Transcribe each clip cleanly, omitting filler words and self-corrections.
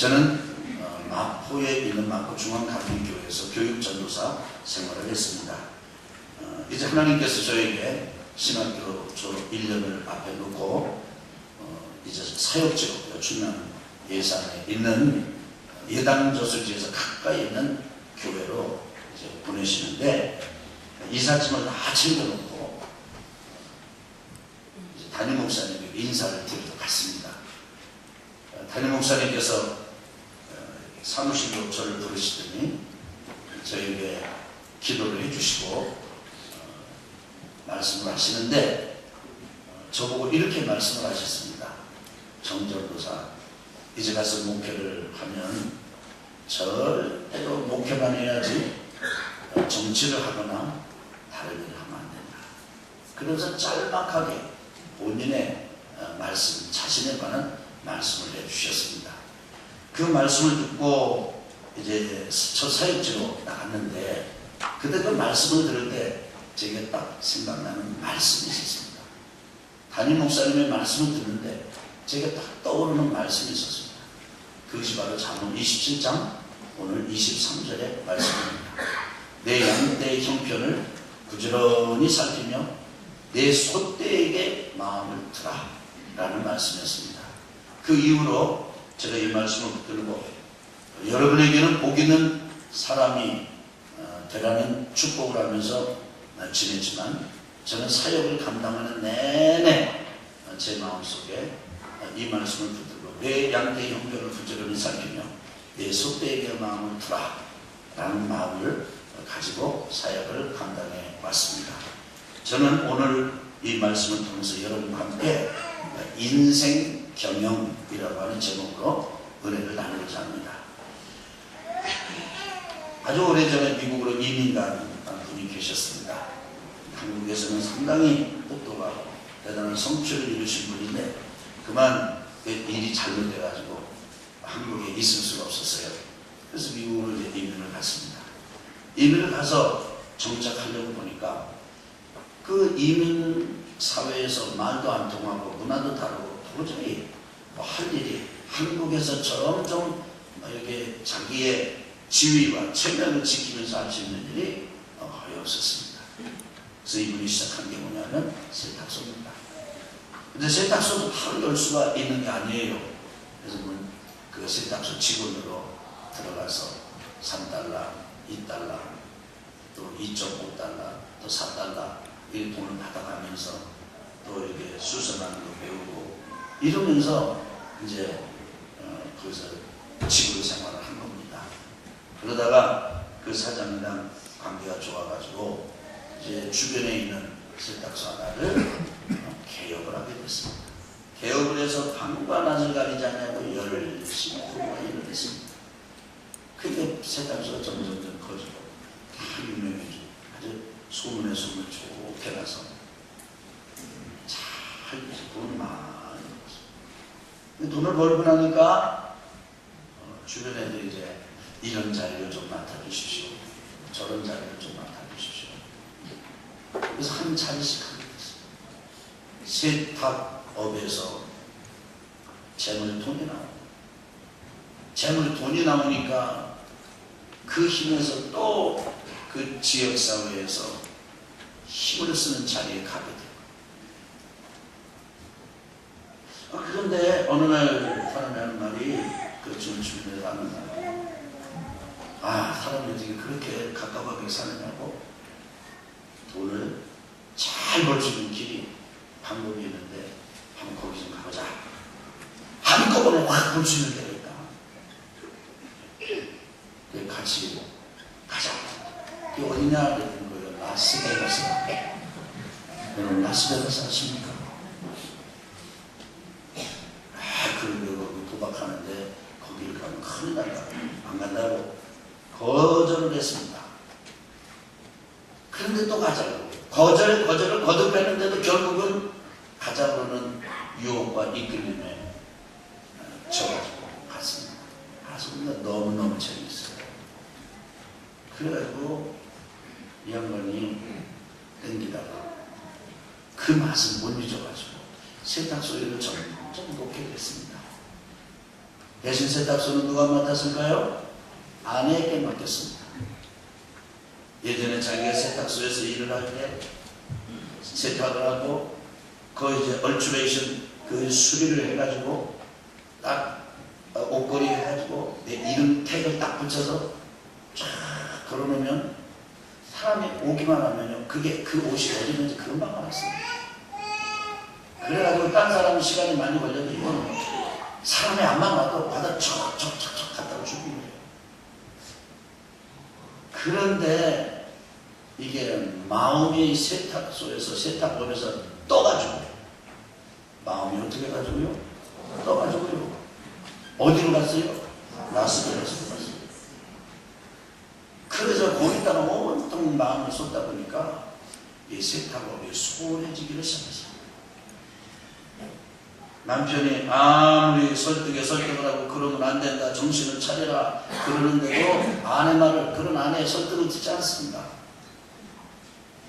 저는 마포에 있는 마포중앙감리교회에서 교육전도사 생활을 했습니다. 이제 하나님께서 저에게 신학교 졸업 1년을 앞에 놓고 이제 사역지로 충남 예산에 있는 예당저수지에서 가까이 있는 교회로 이제 보내시는데 이삿짐을 다 챙겨놓고 이제 담임 목사님에게 인사를 드리러 갔습니다. 담임 목사님께서 사무실로 저를 부르시더니 저에게 기도를 해주시고 말씀을 하시는데 저보고 이렇게 말씀을 하셨습니다. 정전도사, 이제 가서 목회를 하면 절대로 목회만 해야지 정치를 하거나 다른 일을 하면 안 된다. 그래서 짤막하게 본인의 말씀, 자신에 관한 말씀을 해주셨습니다. 그 말씀을 듣고 이제 첫 사역지로 나갔는데 그때 그 말씀을 들을 때 제게 딱 생각나는 말씀이 있었습니다. 담임 목사님의 말씀을 듣는데 제게 딱 떠오르는 말씀이 있었습니다. 그것이 바로 잠언 27장 오늘 23절의 말씀입니다. 내 양떼의 형편을 부지런히 살피며 내 소떼에게 마음을 두라 라는 말씀이었습니다. 그 이후로 제가 이 말씀을 붙들고 여러분에게는 복 있는 사람이 되라는 축복을 하면서 지냈지만 저는 사역을 감당하는 내내 제 마음속에 이 말씀을 붙들고 내 양떼의 형편을 부지런히 살피며 내 소떼에게 마음을 두라 라는 마음을 가지고 사역을 감당해 왔습니다. 저는 오늘 이 말씀을 통해서 여러분과 함께 인생 경영이라고 하는 제목으로 은혜를 나누고자 합니다. 아주 오래전에 미국으로 이민 간 분이 계셨습니다. 한국에서는 상당히 똑똑하고 대단한 성취를 이루신 분인데 그만 일이 잘못돼가지고 한국에 있을 수가 없었어요. 그래서 미국으로 이제 이민을 갔습니다. 이민을 가서 정착하려고 보니까 그 이민 사회에서 말도 안 통하고 문화도 다르고 도저히 할 일이 한국에서 점점 이렇게 자기의 지위와 체면을 지키면서 할 수 있는 일이 거의 없었습니다. 그래서 이분이 시작한 게 뭐냐면 세탁소입니다. 근데 세탁소도 하루 열 수가 있는 게 아니에요. 그래서 그 세탁소 직원으로 들어가서 3달러, 2달러, 또 2.5달러, 또 4달러 이 돈을 받아가면서 또 이렇게 수선하는 거 배우고 이러면서 이제 거기서 직원 생활을 한 겁니다. 그러다가 그 사장이랑 관계가 좋아가지고 이제 주변에 있는 세탁소 하나를 개업을 하게 됐습니다. 개업을 해서 밤과 낮을 가리지 않냐고 열심히 일을 했습니다. 근데 세탁소가 점점 커지고 다 유명해지고 아주 소문에 소문을 좋게 나서 잘 돈을 많이 벌었어요. 돈을 벌고 나니까 주변 애들이 이제 이런 자리를 좀 맡아주십시오. 저런 자리를 좀 맡아주십시오. 그래서 한 자리씩 하게 됐어요. 세탁업에서 재물돈이 나오고 재물돈이 나오니까 그 힘에서 또 그 지역사회에서 힘을 쓰는 자리에 가게 되고 그런데 어느 날 사람이 하는 말이 그 주변에 하는 말 사람이 어떻게 그렇게 가깝게 사느냐고 돈을 잘 벌 수 있는 길이 방법이 있는데 한번 거기 좀 가보자. 한꺼번에 확 벌 수 있는 데가 있다. 같이 가자. 그게 어디냐? 그러는 거예요. 라스베가스. 여러분 라스베가스 아십니까? 그리고 도박하는데 거기를 가면 큰일 난다. 안 간다고 거절을 했습니다. 그런데 또 가자고. 거절을 거듭했는데도 결국은 가자고는 유혹과 이끌림에 져가지고 갔습니다. 가서 너무너무 재밌어요. 그래가지고 이 양반이 땡기다가 그 맛을 못 잊어가지고 세탁소 일을 점점 놓게 됐습니다. 대신 세탁소는 누가 맡았을까요? 아내에게 맡겼습니다. 예전에 자기가 세탁소에서 일을 할 때 세탁을 하고 그 이제 얼추레이션 그 수리를 해가지고 딱 옷걸이 해가지고 내 이름 택을 딱 붙여서 쫙 걸어놓으면 사람이 오기만 하면요 그게 그 옷이 어디 있는지 금방 알았습니다. 그래가지고 딴 사람은 시간이 많이 걸려도 이거는 사람이 안만 와도 받아 척척척척 갖다 주는 거예요. 그런데 이게 마음이 세탁소에서 세탁법에서 떠가지고요. 마음이 어떻게 가지고요? 떠가지고요. 어디로 갔어요? 라스베가스로 갔어요. 그래서 거기다가 온통 마음을 쏟다 보니까 이 세탁업이 소원해지기를 시작했어요. 남편이 아무리 설득을 하고 그러면 안 된다, 정신을 차려라 그러는데도 아내 말을, 그런 아내의 설득을 듣지 않습니다.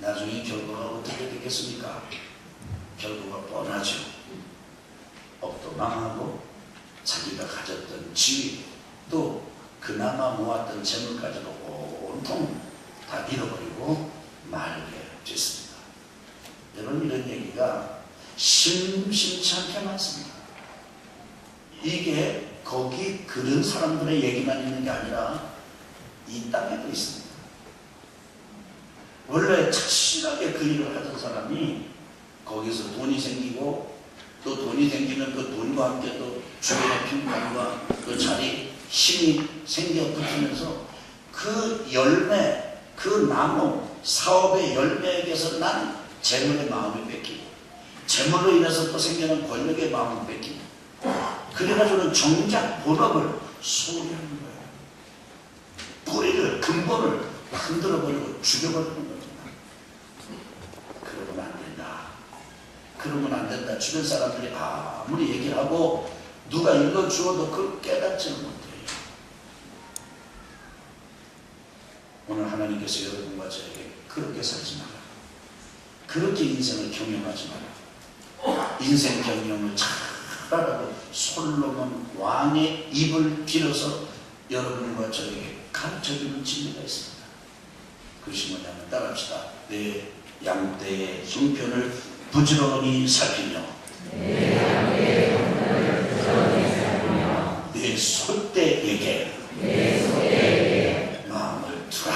나중에 결과가 어떻게 됐겠습니까? 결과가 뻔하죠. 업도 망하고 자기가 가졌던 지위 또 그나마 모았던 재물까지도 온통 다 잃어버리고 말게 됐습니다. 여러분, 이런 얘기가 심심치 않게 많습니다. 이게 거기 그런 사람들의 얘기만 있는 게 아니라 이 땅에도 있습니다. 원래 착실하게 그 일을 하던 사람이 거기서 돈이 생기고 또 돈이 생기면 그 돈과 함께 또 주변의 평판과 그 자리 힘이 생겨 붙으면서 그 열매, 그 나무, 사업의 열매에게서 난 재물의 마음이 뺏기고 재물로 인해서 또 생기는 권력의 마음을 뺏기고 그래가지고는 정작 본업을 소홀히 하는 거예요. 뿌리를, 근본을 흔들어버리고 죽여버리는 겁니다. 그러면 안 된다. 그러면 안 된다. 주변 사람들이 아무리 얘기를 하고 누가 읽어주어도 그걸 깨닫지는 못해요. 오늘 하나님께서 여러분과 저에게 그렇게 살지 마라. 그렇게 인생을 경영하지 마라. 인생 경영을 잘하라고 솔로몬 왕의 입을 빌어서 여러분과 저에게 가르쳐주는 진리가 있습니다. 그것이 뭐냐면 따라합시다. 내 양떼의 형편을 부지런히 살피며 내 소떼에게 마음을 두라.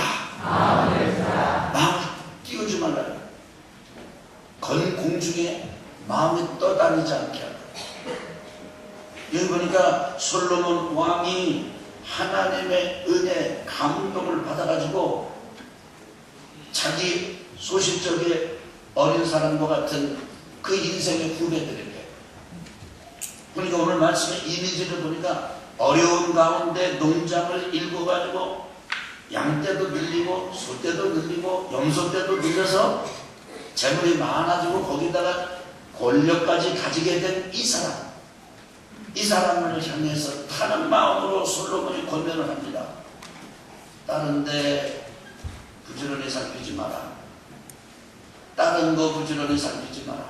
마음을 띄우지 말라. 건 공중에 마음이 떠다니지 않게 하라. 여기 보니까 솔로몬 왕이 하나님의 은혜, 감동을 받아가지고 자기 소실적의 어린 사람과 같은 그 인생의 후배들에게, 그러니까 오늘 말씀의 이미지를 보니까 어려운 가운데 농장을 일궈가지고 양떼도 늘리고 소떼도 늘리고 염소떼도 늘려서 재물이 많아지고 거기다가 권력까지 가지게 된 이 사람, 이 사람을 향해서 타는 마음으로 솔로몬이 권면을 합니다. 다른 데 부지런히 살피지 마라. 다른 거 부지런히 살피지 마라.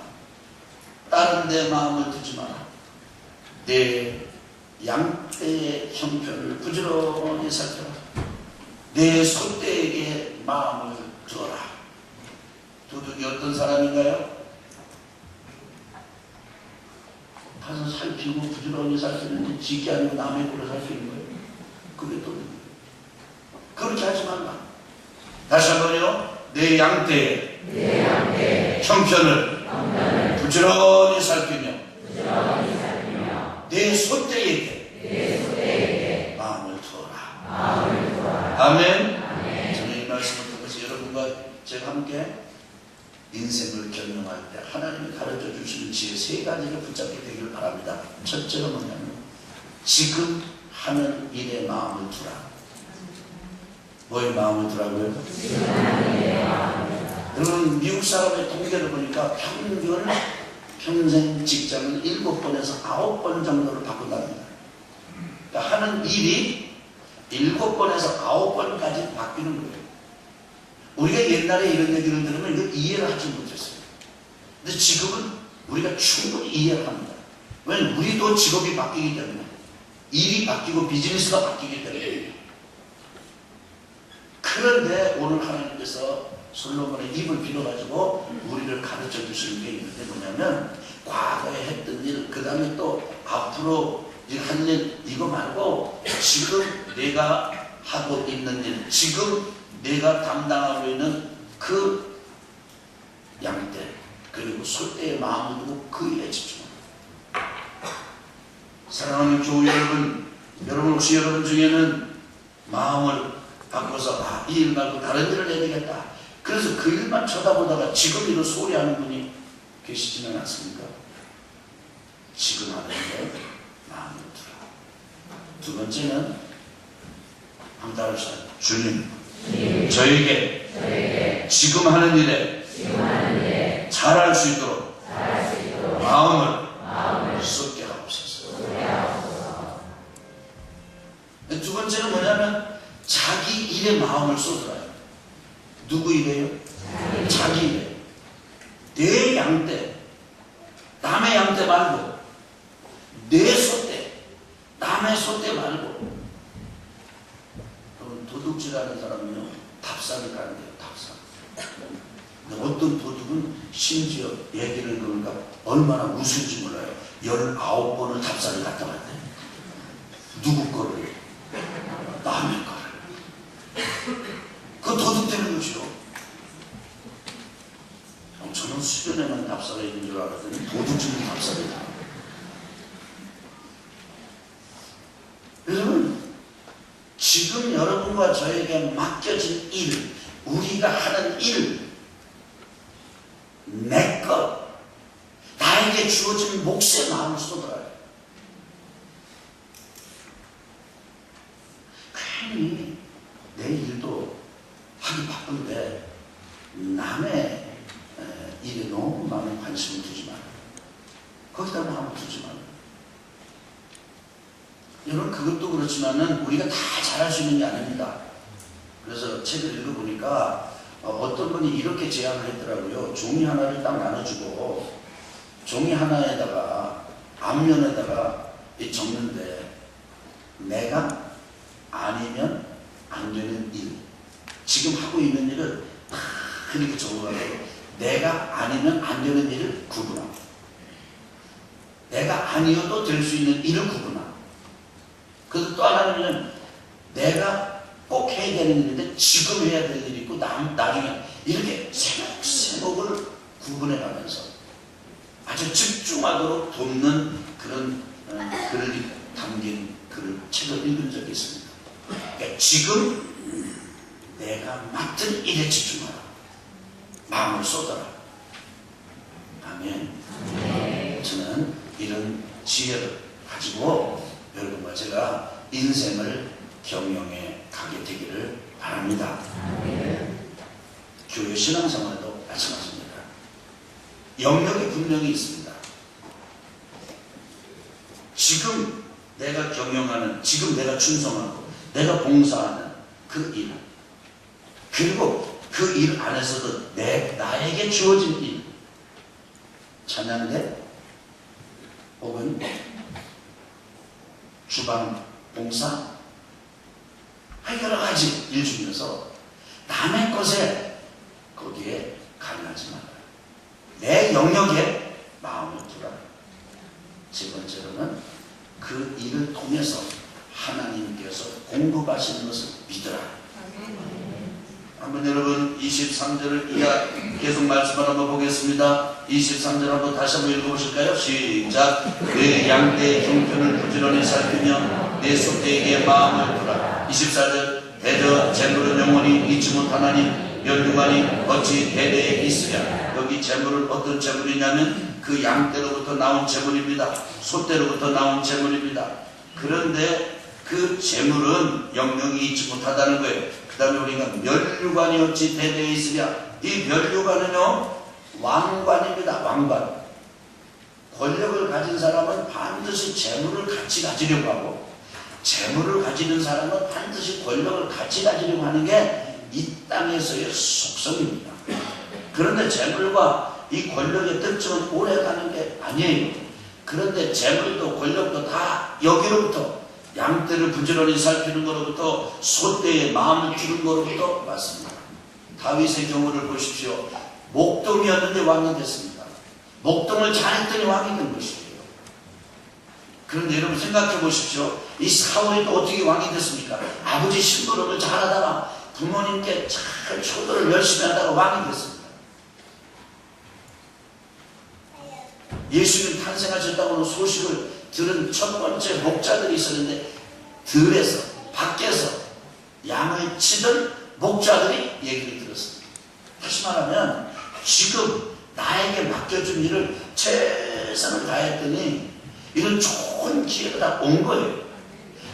다른 데 마음을 두지 마라. 내 양떼의 형편을 부지런히 살펴라. 내 소떼에게 마음을 두어라. 도둑이 어떤 사람인가요? 가서 살피고 부지런히 살피는데 지게 아니고 남의 꼴을 살피는 거예요. 그게 도둑이에요. 그렇게 하지 말라. 다시 한번요. 내 양떼의 형편을 부지런히 살피며 내 소떼에게 마음을 두어라. 아멘. 저는 이 말씀을 통해서 여러분과 제가 함께 인생을 경영할 때 하나님이 가르쳐 주시는 지혜 세 가지를 붙잡게 되기를 바랍니다. 첫째가 뭐냐면 지금 하는 일에 마음을 두라. 뭐에 마음을 두라고요? 여러분, 미국 사람의 통계를 보니까 평생 직장을 7번에서 9번 정도를 바꾼답니다. 그러니까 하는 일이 7번에서 9번까지 바뀌는 거예요. 우리가 옛날에 이런 얘기를 들으면 이거 이해를 하지 못했어요. 근데 지금은 우리가 충분히 이해를 합니다. 왜냐하면 우리도 직업이 바뀌기 때문에 일이 바뀌고 비즈니스가 바뀌기 때문에. 그런데 오늘 하나님께서 솔로몬의 입을 빌어가지고 우리를 가르쳐 주시는 게 있는데 뭐냐면 과거에 했던 일, 그 다음에 또 앞으로 할 일, 이거 말고 지금 내가 하고 있는 일, 지금 내가 담당하고 있는 그 양떼 그리고 소떼의 마음을 두고 그 일에 집중합니다. 사랑하는 교우 여러분, 여러분 혹시 여러분 중에는 마음을 바꿔서 이 일 말고 다른 일을 해야 되겠다. 그래서 그 일만 쳐다보다가 지금 일을 소홀히 하는 분이 계시지는 않습니까? 지금 하는 일에 마음을 두라. 두 번째는 황달사 주님, 저에게 지금 하는 일에 잘할 수 있도록 마음을 쏟게 하옵소서. 두 번째는 뭐냐면 자기 일에 마음을 쏟으라요. 누구 일에요? 자기 일에. 내 양떼, 남의 양떼 말고, 내 소떼, 남의 소떼 말고. 그럼 도둑질하는 사람은요, 답사를 가는데요, 답사. 근데 어떤 도둑은 심지어 얘기를 그러니까 얼마나 무서운지 몰라요. 19번을 답사를 갔다 왔대. 누구 거를? 남의 거를. 그거 도둑되는 거죠. 저는 수련회만 답사가 있는 줄 알았더니 도둑질이 답사이다. 여러분, 지금 여러분과 저에게 맡겨진 일, 우리가 하는 일, 내 것, 나에게 주어진 몫의 마음을 쏟아요. 괜히 내 일도 하기 바쁜데 남의 일에 너무 많은 관심을 두지 마라. 거기다 마음을 두지 마라. 여러분, 그것도 그렇지만은 우리가 다 잘할 수 있는 게 아닙니다. 그래서 책을 읽어보니까 어떤 분이 이렇게 제안을 했더라고요. 종이 하나를 딱 나눠주고 종이 하나에다가 앞면에다가 적는데 내가 아니면 안 되는 일, 지금 하고 있는 일을 다 이렇게 적어가지고 내가 아니면 안 되는 일을 구분하고 내가 아니어도 될 수 있는 일을 구분하고 그래서 또 하나는 내가 꼭 해야 되는 일인데 지금 해야 될 일이 있고 나중에 이렇게 세목을 구분해 가면서 아주 집중하도록 돕는 그런 글이 담긴 책을 읽은 적이 있습니다. 그러니까 지금 내가 맡은 일에 집중하라. 마음을 쏟아라. 아멘. 저는 이런 지혜를 가지고 여러분과 제가 인생을 경영해 가게 되기를 바랍니다. 교회 신앙생활도 마찬가지입니다. 영역이 분명히 있습니다. 지금 내가 경영하는, 지금 내가 충성하고 내가 봉사하는 그 일, 그리고 그 일 안에서도 나에게 주어진 일, 찬양대 혹은 주방 봉사, 여러 가지 일 중에서 남의 것에 거기에 관여하지 말아요. 내 영역에 마음을 두라. 세 번째로는 그 일을 통해서 하나님께서 공급하시는 것을 믿으라. 한번 여러분 23절을 계속 말씀을 한번 보겠습니다. 23절 한번 다시 한번 읽어보실까요? 시작. 내 양떼의 형편을 부지런히 살피며 내 소떼에게 마음을 두라. 24절. 대저 재물은 영원히 잊지 못하나니 멸류관이 어찌 대대에 있으랴. 여기 재물은 어떤 재물이냐면 그 양떼로부터 나온 재물입니다. 소떼로부터 나온 재물입니다. 그런데 그 재물은 영영이 잊지 못하다는 거예요. 그 다음에 우리가 멸류관이 어찌 대대에 있으랴. 이 멸류관은요, 왕관입니다. 왕관. 권력을 가진 사람은 반드시 재물을 같이 가지려고 하고, 재물을 가지는 사람은 반드시 권력을 같이 가지려고 하는 게 이 땅에서의 속성입니다. 그런데 재물과 이 권력의 특징은 오래 가는 게 아니에요. 그런데 재물도 권력도 다 여기로부터 양떼를 부지런히 살피는 것로부터 소떼의 마음을 주는 것로부터 왔습니다. 다윗의 경우를 보십시오. 목동이었는데 왕이 됐습니다. 목동을 잘했더니 왕이 된 것이에요. 그런데 여러분 생각해 보십시오. 이 사울이 또 어떻게 왕이 됐습니까? 아버지 심부름을 잘하다가 부모님께 잘 효도를 열심히 하다가 왕이 됐습니다. 예수님 탄생하셨다고 소식을 들은 첫 번째 목자들이 있었는데 들에서 밖에서 양을 치던 목자들이 얘기를 들었습니다. 다시 말하면 지금 나에게 맡겨준 일을 최선을 다했더니 이런 좋은 기회가 다 온 거예요.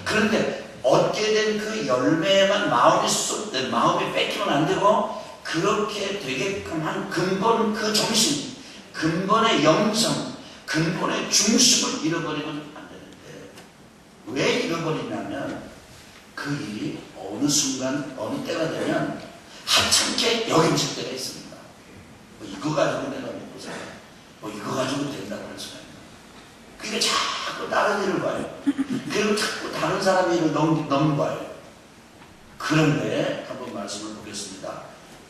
그런데 얻게 된 그 열매에만 마음이 뺏기면 안 되고 그렇게 되게끔 한 근본 그 정신, 근본의 영성, 근본의 중심을 잃어버리면 안 되는데 왜 잃어버리냐면 그 일이 어느 순간 어느 때가 되면 하찮게 여김질 때가 있습니다. 뭐 이거 가지고 내가 먹고 살아. 뭐 이거 가지고 된다고 할 수가 있나. 그게 자꾸 다른 일을 봐요. 그리고 자꾸 다른 사람의 일을 넘봐요. 그런데 한번 말씀을 보겠습니다.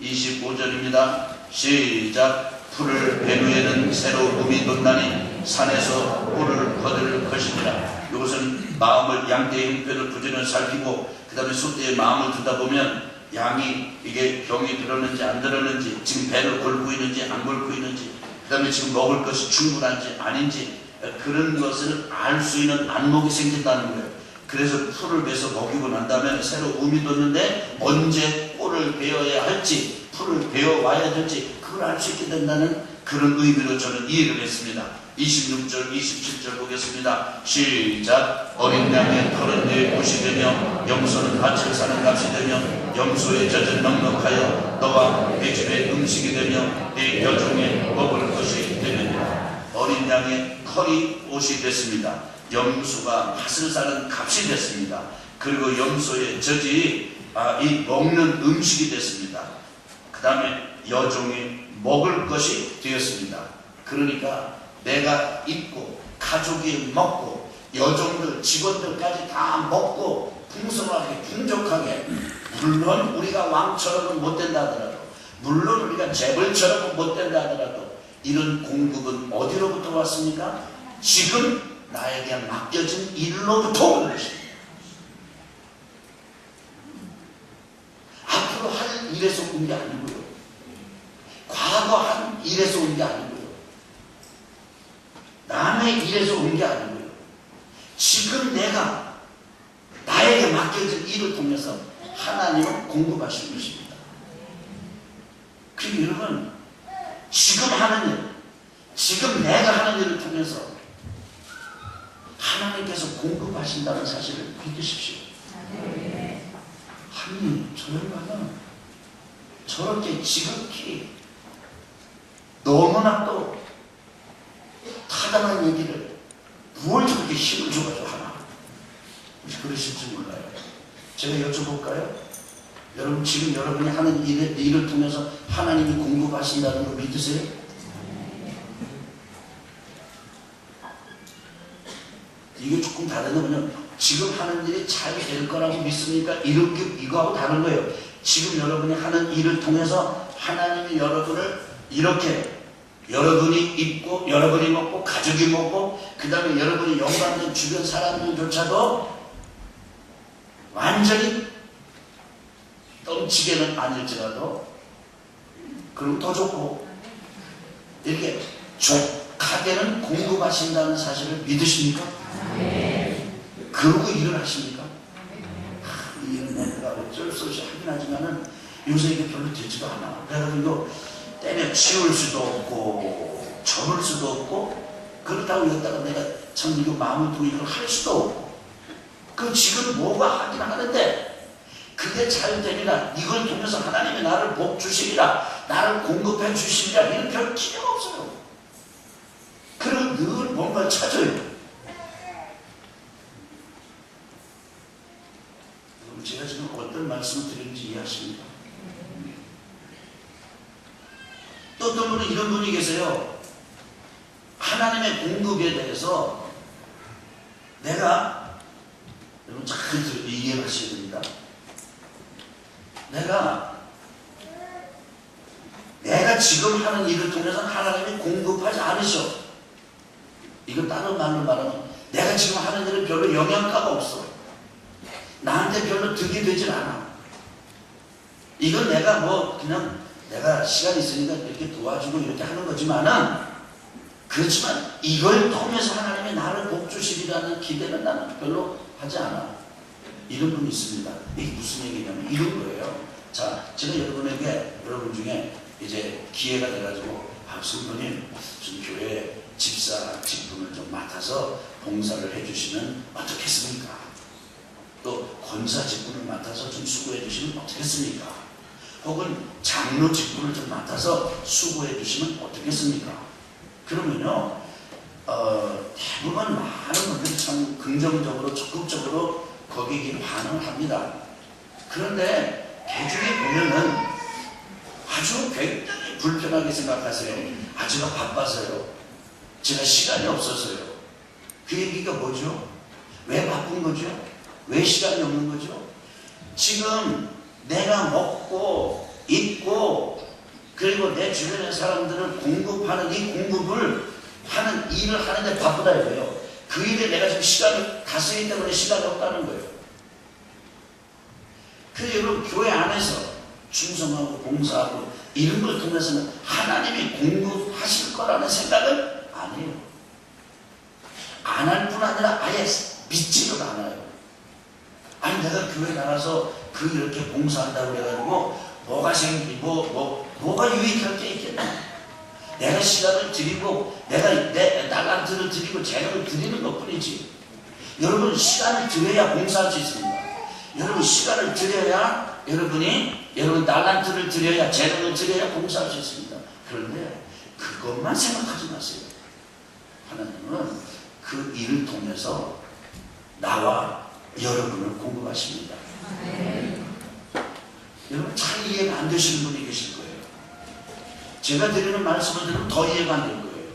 25절입니다. 시작. 풀을 베누에는 새로 음이 돋나니 산에서 꿀을 거둘 것입니다. 이것은 마음을 양떼의 형편을 부지런히 살피고 그 다음에 소떼의 마음을 두다 보면 양이 이게 병이 들었는지 안 들었는지 지금 배를 골고 있는지 안 골고 있는지 그 다음에 지금 먹을 것이 충분한지 아닌지 그런 것을 알 수 있는 안목이 생긴다는 거예요. 그래서 풀을 베서 먹이고 난 다음에 새로 음이 돋는데 언제 꿀을 베어야 할지 풀을 베어와야 될지 그걸 알 수 있게 된다는 그런 의미로 저는 이해를 했습니다. 26절 27절 보겠습니다. 시작. 어린 양의 털은 내 옷이 되며 염소는 밭을 사는 값이 되며 염소의 젖은 넉넉하여 너와 내 집의 음식이 되며 내 여종의 먹을 것이 되느니라. 어린 양의 털이 옷이 됐습니다. 염소가 밭을 사는 값이 됐습니다. 그리고 염소의 젖이 이 먹는 음식이 됐습니다. 그 다음에 여종이 먹을 것이 되었습니다. 그러니까 내가 입고 가족이 먹고 여종들 직원들까지 다 먹고 풍성하게 풍족하게 물론 우리가 왕처럼은 못 된다 하더라도 물론 우리가 재벌처럼은 못 된다 하더라도 이런 공급은 어디로부터 왔습니까? 지금 나에게 맡겨진 일로부터 온 것입니다. 앞으로 할 일에서 온 게 아니고요. 과거 한 일에서 온 게 아니고요. 남의 일에서 온 게 아니고요. 지금 내가 나에게 맡겨진 일을 통해서 하나님은 공급하시는 것입니다. 그리고 여러분 지금 하는 일, 지금 내가 하는 일을 통해서 하나님께서 공급하신다는 사실을 믿으십시오. 하나님, 저 양반은 저렇게 지극히 너무나 또 타당한 얘기를 뭘 저렇게 힘을 줘가지고 하나? 그러실지 몰라요. 제가 여쭤볼까요? 여러분 지금 여러분이 하는 일을 통해서 하나님이 공급하신다는 걸 믿으세요? 이게 조금 다른데 그냥 지금 하는 일이 잘 될 거라고 믿습니까? 이거하고 다른 거예요. 지금 여러분이 하는 일을 통해서 하나님이 여러분을 이렇게 여러분이 입고 여러분이 먹고 가족이 먹고 그 다음에 여러분이 연관된 주변 사람들조차도 완전히 넘치게는 아닐지라도 그럼 더 좋고 이렇게 족하게는 공급하신다는 사실을 믿으십니까? 그러고 일을 하십니까? 이 일은 내가 어쩔 수 없이 하긴 하지만은 요새 이게 별로 되지도 않아. 그래가지고 때려 치울 수도 없고 접을 수도 없고 그렇다고 여기다가 내가 참 이거 마음을 두고 이걸 할 수도 없고 그 지금 뭐가 하긴 하는데 그게 잘 되리라 이걸 통해서 하나님이 나를 복 주시리라 나를 공급해 주시리라 이런 별 기대가 없어요. 그리고 늘 뭔가를 찾아요. 제가 지금 어떤 말씀을 드리는지 이해하십니까? 또 어떤 분은 이런 분이 계세요. 하나님의 공급에 대해서 내가 여러분 잘 이해하셔야 됩니다. 내가 지금 하는 일을 통해서 하나님이 공급하지 않으셔. 이거 다른 말로 말하면 내가 지금 하는 일은 별로 영향가가 없어. 나한테 별로 득이 되질 않아. 이건 내가 그냥 내가 시간 있으니까 이렇게 도와주고 이렇게 하는 거지만은, 그렇지만 이걸 통해서 하나님이 나를 복 주시리라는 기대는 나는 별로 하지 않아. 이런 분이 있습니다. 이게 무슨 얘기냐면 이런 거예요. 자, 제가 여러분 중에 이제 기회가 돼가지고 성도님 좀 교회 집사 직분을 좀 맡아서 봉사를 해주시면 어떻겠습니까? 또 권사 직분을 맡아서 좀 수고해 주시면 어떻겠습니까? 혹은 장로 직분을 좀 맡아서 수고해 주시면 어떻겠습니까? 그러면요, 대부분 많은 분들이 참 긍정적으로 적극적으로 거기에 반응을 합니다. 그런데 대중이 보면은 아주 굉장히 불편하게 생각하세요. 제가 바빠서요. 제가 시간이 없어서요. 그 얘기가 뭐죠? 왜 바쁜 거죠? 왜 시간이 없는 거죠? 지금 내가 먹고 입고 그리고 내 주변의 사람들을 공급하는 이 공급을 하는 일을 하는데 바쁘다 이거예요. 그 일에 내가 지금 시간이 다 쓰기 때문에 시간이 없다는 거예요. 그래서 여러분 교회 안에서 충성하고 봉사하고 이런 걸 통해서는 하나님이 공급하실 거라는 생각은 안 해요. 안 할 뿐 아니라 아예 믿지도 않아요. 아니 내가 교회 나가서 이렇게 봉사한다고 해가지고 뭐가 유익할 게 있겠나? 내가 시간을 드리고 내가 내 달란트를 드리고 재능을 드리는 것뿐이지. 여러분 시간을 드려야 봉사할 수 있습니다. 여러분 시간을 드려야 여러분 달란트를 드려야 재능을 드려야 봉사할 수 있습니다. 그런데 그것만 생각하지 마세요. 하나님은 그 일을 통해서 나와 여러분을 공급하십니다. 여러분 잘 이해가 안 되시는 분이 계실 거예요. 제가 드리는 말씀을 들으면 더 이해가 안 될 거예요.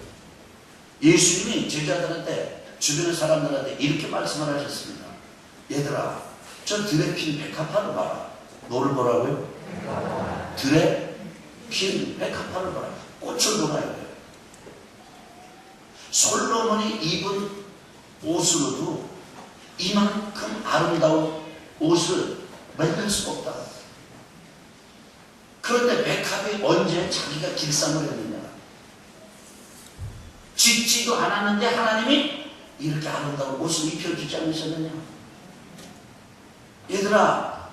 예수님이 제자들한테 주변의 사람들한테 이렇게 말씀을 하셨습니다. 얘들아 저 들에 핀 백합화를 봐라. 뭐를 보라고요? 들에 핀 백합화를 봐라. 꽃을 보라야 돼요. 솔로몬이 입은 옷으로도 이만큼 아름다운 옷을 만들 수가 없다. 그런데 백합이 언제 자기가 길쌈을 했느냐? 짓지도 않았는데 하나님이 이렇게 아름다운 옷을 입혀주지 않으셨느냐? 얘들아,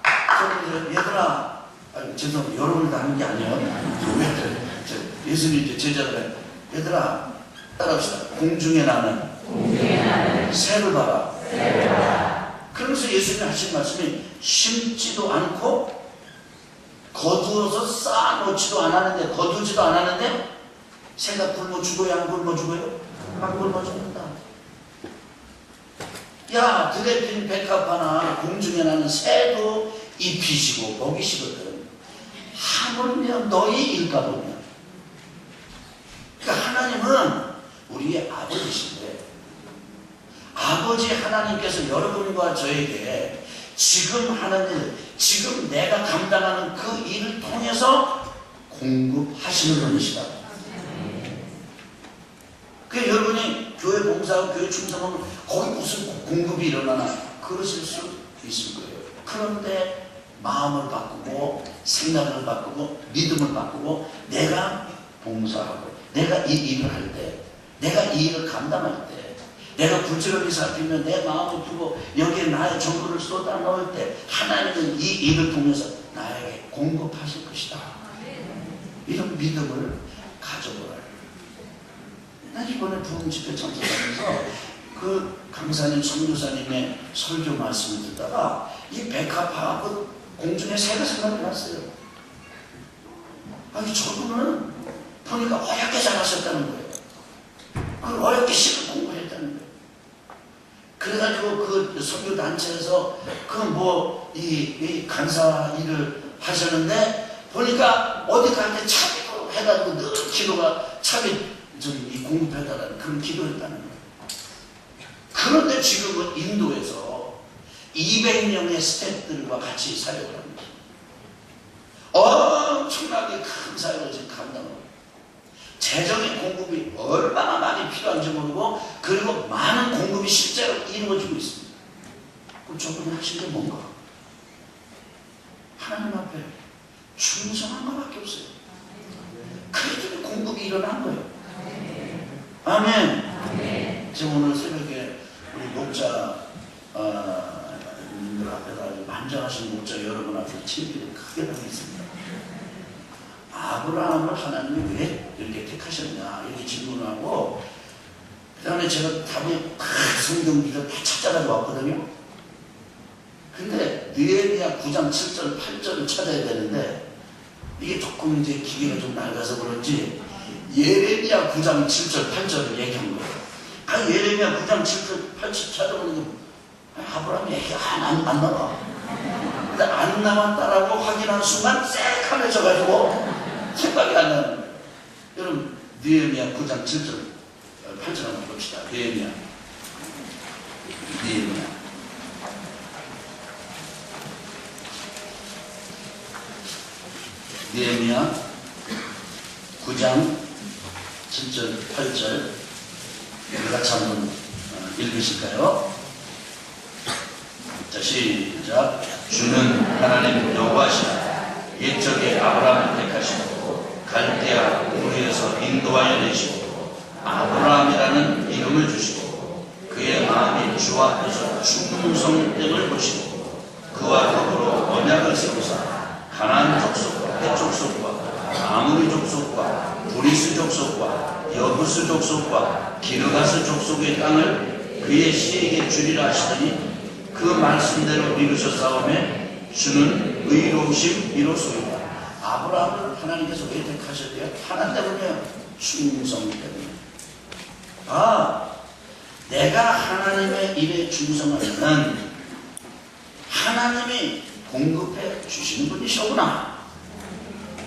죄송합니다. 여러분을 하는 게 아니에요. 예수님 제자들은 얘들아, 따라합시다. 공중에 나는 새를 봐라. 그러면서 예수님이 하신 말씀이 심지도 않고 거두어서 쌓아놓지도 않았는데, 거두지도 않았는데 새가 굶어 죽어요? 안 굶어 죽어요? 안 굶어 죽는다. 야, 들에 핀 백합화나 공중에 나는 새도 입히시고 먹이시거든. 하물며 너희일까 보면. 그러니까 하나님은 우리의 아버지신데, 아버지 하나님께서 여러분과 저에게 지금 하는 일, 지금 내가 감당하는 그 일을 통해서 공급하시는 분이시다. 그 여러분이 교회 봉사하고 교회 충성하면 거기 무슨 공급이 일어나나 그러실 수 있을 거예요. 그런데 마음을 바꾸고 생각을 바꾸고 믿음을 바꾸고 내가 봉사하고 내가 이 일을 할 때, 내가 이 일을 감당할 때, 내가 부지런히 살피면 내 마음을 두고 여기에 나의 정보를 쏟아 넣을 때 하나님은 이 일을 통해서 나에게 공급하실 것이다. 이런 믿음을 가져보라. 난 이번에 부흥 집회 참석하면서 그 강사님, 선교사님의 설교 말씀을 듣다가 이 백합화하고 공중에 새가 생각이 났어요. 아니 저분은 보니까 어렵게 잘하셨다는 거예요. 그 어렵게 시를 공부했다는 거예요. 그래가지고 그 선교단체에서 이 간사 일을 하셨는데 보니까 어디 갈 때 차비로 해가지고 늘 기도가 차비 좀 이 공급해달라는 그런 기도했다는 거예요. 그런데 지금은 인도에서 200명의 스태프들과 같이 사역을 합니다. 엄청나게 큰 사역을 지금 감당하고 재정의 공급이 얼마나 많이 필요한지 모르고 그리고 많은 공급이 실제로 이루어지고 있습니다. 그럼 저분이 하신 게 뭔가? 하나님 앞에 충성한 것밖에 없어요. 그래도 공급이 일어난 거예요. 아멘. 제가 오늘 새벽에 우리 목자 님들 앞에다 만장하신 목자 여러분 앞에 친기를 크게 당했습니다. 아브라함을 하나님이 왜 이렇게 택하셨냐 이렇게 질문을 하고 그 다음에 제가 답을 성경 기도 다 찾아가지고 왔거든요. 근데 느헤미야 9장 7절 8절을 찾아야 되는데 이게 조금 이제 기계가 좀 낡아서 그런지 예레미야 9장 7절 8절을 얘기한 거예요. 예레미야 9장 7절 8절 찾아보니까 아브라함이 얘기가 안 나와. 근데 안 나왔다라고 확인한 순간 새카매져가지고 생각이 안 나는 거예요. 여러분 느헤미야 9장 7절 8절 한번 봅시다. 느헤미야 느헤미야 9장 7절 8절 우리 같이 한번 읽으실까요? 자 시작. 주는 하나님 여호와시라. 옛적에 아브라함을 택하시고 갈대아 우르에서 인도하여 내시고 아브라함이라는 이름을 주시고 그의 마음이 주와 앞에서 충성됨을 보시고 그와 더불어 언약을 세우사 가나안 족속과 헷 족속과 아모리 족속과 브리스 족속과 여부스 족속과 기르가스 족속의 땅을 그의 씨에게 주리라 하시더니 그 말씀대로 이루셨사오매 주는 의로우심 이로소이다. 아브라함을 하나님께서 왜 택하셨대요? 하나 때문이에요. 충성 때문에. 내가 하나님의 일에 충성하면 하나님이 공급해 주시는 분이시구나.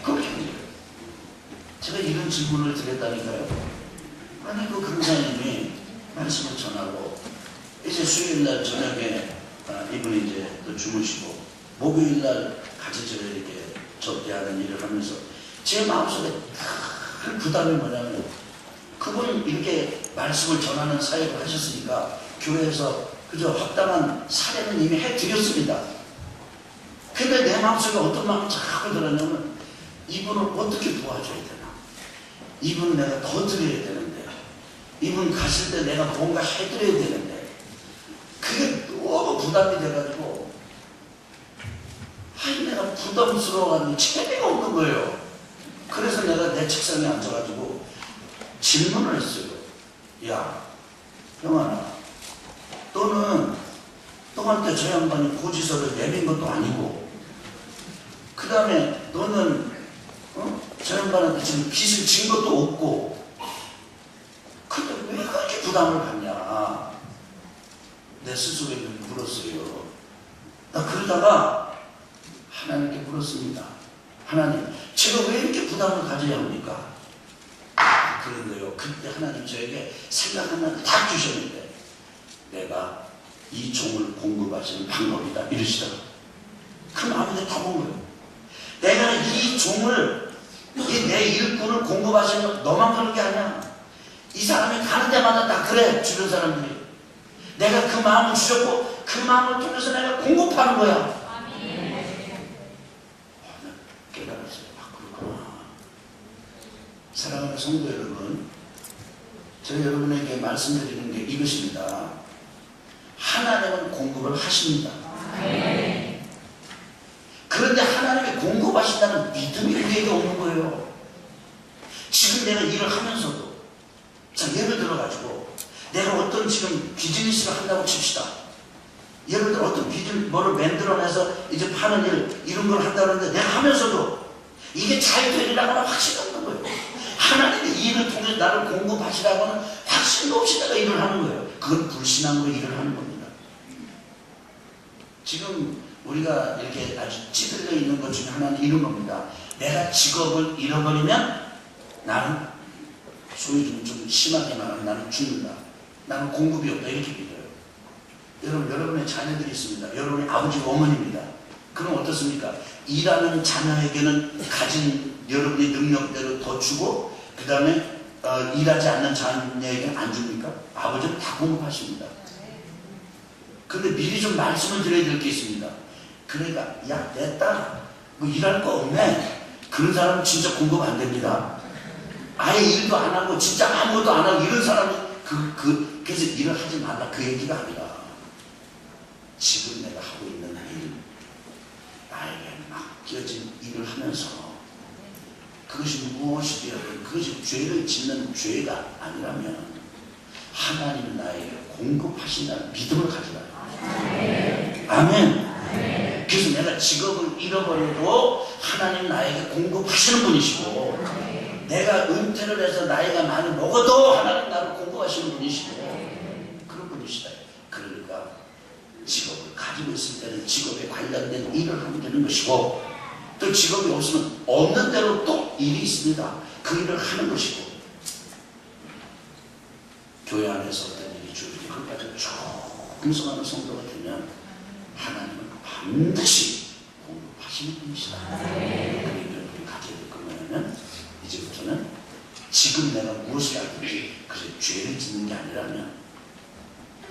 그렇게 제가 이런 질문을 드렸다니까요. 아니 그 강사님이 말씀을 전하고 이제 수요일날 저녁에 이분이 이제 또 주무시고 목요일날 같이 제가 이렇게 접대하는 일을 하면서 제 마음속에 큰 부담이 뭐냐면 그분 이렇게 말씀을 전하는 사역을 하셨으니까 교회에서 그저 합당한 사례는 이미 해드렸습니다. 근데 내 마음속에 어떤 마음이 자꾸 들었냐면 이분을 어떻게 도와줘야 되나, 이분은 내가 더 드려야 되는데, 이분 가실 때 내가 뭔가 해드려야 되는데 그게 너무 부담이 돼가지고 내가 부담스러워가지고 재미가 없는 거예요. 그래서 내가 내 책상에 앉아가지고 질문을 했어요. 야 형아나, 너는 너한테 저 양반이 고지서를 내민 것도 아니고 그 다음에 너는 저 양반한테 지금 빚을 진 것도 없고 근데 왜 그렇게 부담을 갖냐 내 스스로에게 물었어요. 나 그러다가 하나님께 물었습니다. 하나님 제가 왜 이렇게 부담을 가져야 합니까? 그런데요 그때 하나님 저에게 생각 하나를 딱 주셨는데 내가 이 종을 공급하시는 방법이다 이러시더라고요. 그 마음에 다 본 거예요. 내가 이 종을 내 일꾼을 공급하시는 건 너만 그런 게 아니야. 이 사람이 가는 데마다 다 그래. 주변 사람들이 내가 그 마음을 주셨고 그 마음을 통해서 내가 공급하는 거야. 깨달았어요. 그렇구나. 사랑하는 성도 여러분, 제가 여러분에게 말씀드리는 게 이것입니다. 하나님은 공급을 하십니다. 그런데 하나님이 공급하신다는 믿음이 우리에게 없는 거예요. 지금 내가 일을 하면서도 자 예를 들어가지고 내가 어떤 지금 비즈니스를 한다고 칩시다. 예를 들어 어떤 뭐를 만들어내서 이제 파는 일 이런 걸 한다고 하는데 내가 하면서도 이게 잘 되리라고는 확신이 없는 거예요. 하나님의 일을 통해 나를 공급하시라고는 확신도 없이 내가 일을 하는 거예요. 그건 불신앙으로 일을 하는 겁니다. 지금 우리가 이렇게 아주 찌들려 있는 것 중에 하나는 이런 겁니다. 내가 직업을 잃어버리면 나는 소위 좀 심하게 말하면 나는 죽는다. 나는 공급이 없다 이렇게 믿어요. 여러분의 자녀들이 있습니다. 여러분의 아버지, 어머니입니다. 그럼 어떻습니까? 일하는 자녀에게는 가진 여러분의 능력대로 더 주고, 그 다음에 일하지 않는 자녀에게는 안 줍니까? 아버지는 다 공급하십니다. 근데 미리 좀 말씀을 드려야 될 게 있습니다. 그러니까 야, 내 딸 뭐 일할 거 없네. 그런 사람은 진짜 공급 안 됩니다. 아예 일도 안 하고 진짜 아무것도 안 하고 이런 사람은 그래서 일을 하지 말라 그 얘기가 아니라, 지금 내가 하고 있는 일, 나에게 맡겨진 일을 하면서 그것이 무엇이 되어든 그것이 죄를 짓는 죄가 아니라면 하나님은 나에게 공급하신다는 믿음을 가져라. 아멘. 그래서 내가 직업을 잃어버려도 하나님 나에게 공급하시는 분이시고, 내가 은퇴를 해서 나이가 많이 먹어도 하나님 나를 공급하시는 분이시고 그런 분이시다. 그러니까 직업을 가지고 있을 때는 직업에 관련된 일을 하면 되는 것이고, 또 직업이 없으면 없는 대로 또 일이 있습니다. 그 일을 하는 것이고, 교회 안에서 어떤 일이 주어지게 그것까지 쭉 분석하는 성도가 되면 하나님은 반드시 공급하시는 분이시다. 그 일을 우리 가져야 될 거냐면, 이제부터는 지금 내가 무엇을 하든지 그래서 죄를 짓는 게 아니라면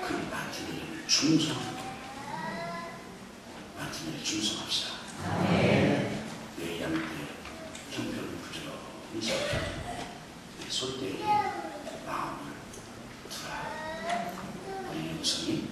그 맡은 일을 충성하는 거예요. 맡은 일을 충성합시다. 내 양떼 형편을 부지런히 살펴 내 소떼의 마음을 두라. 우리 영성이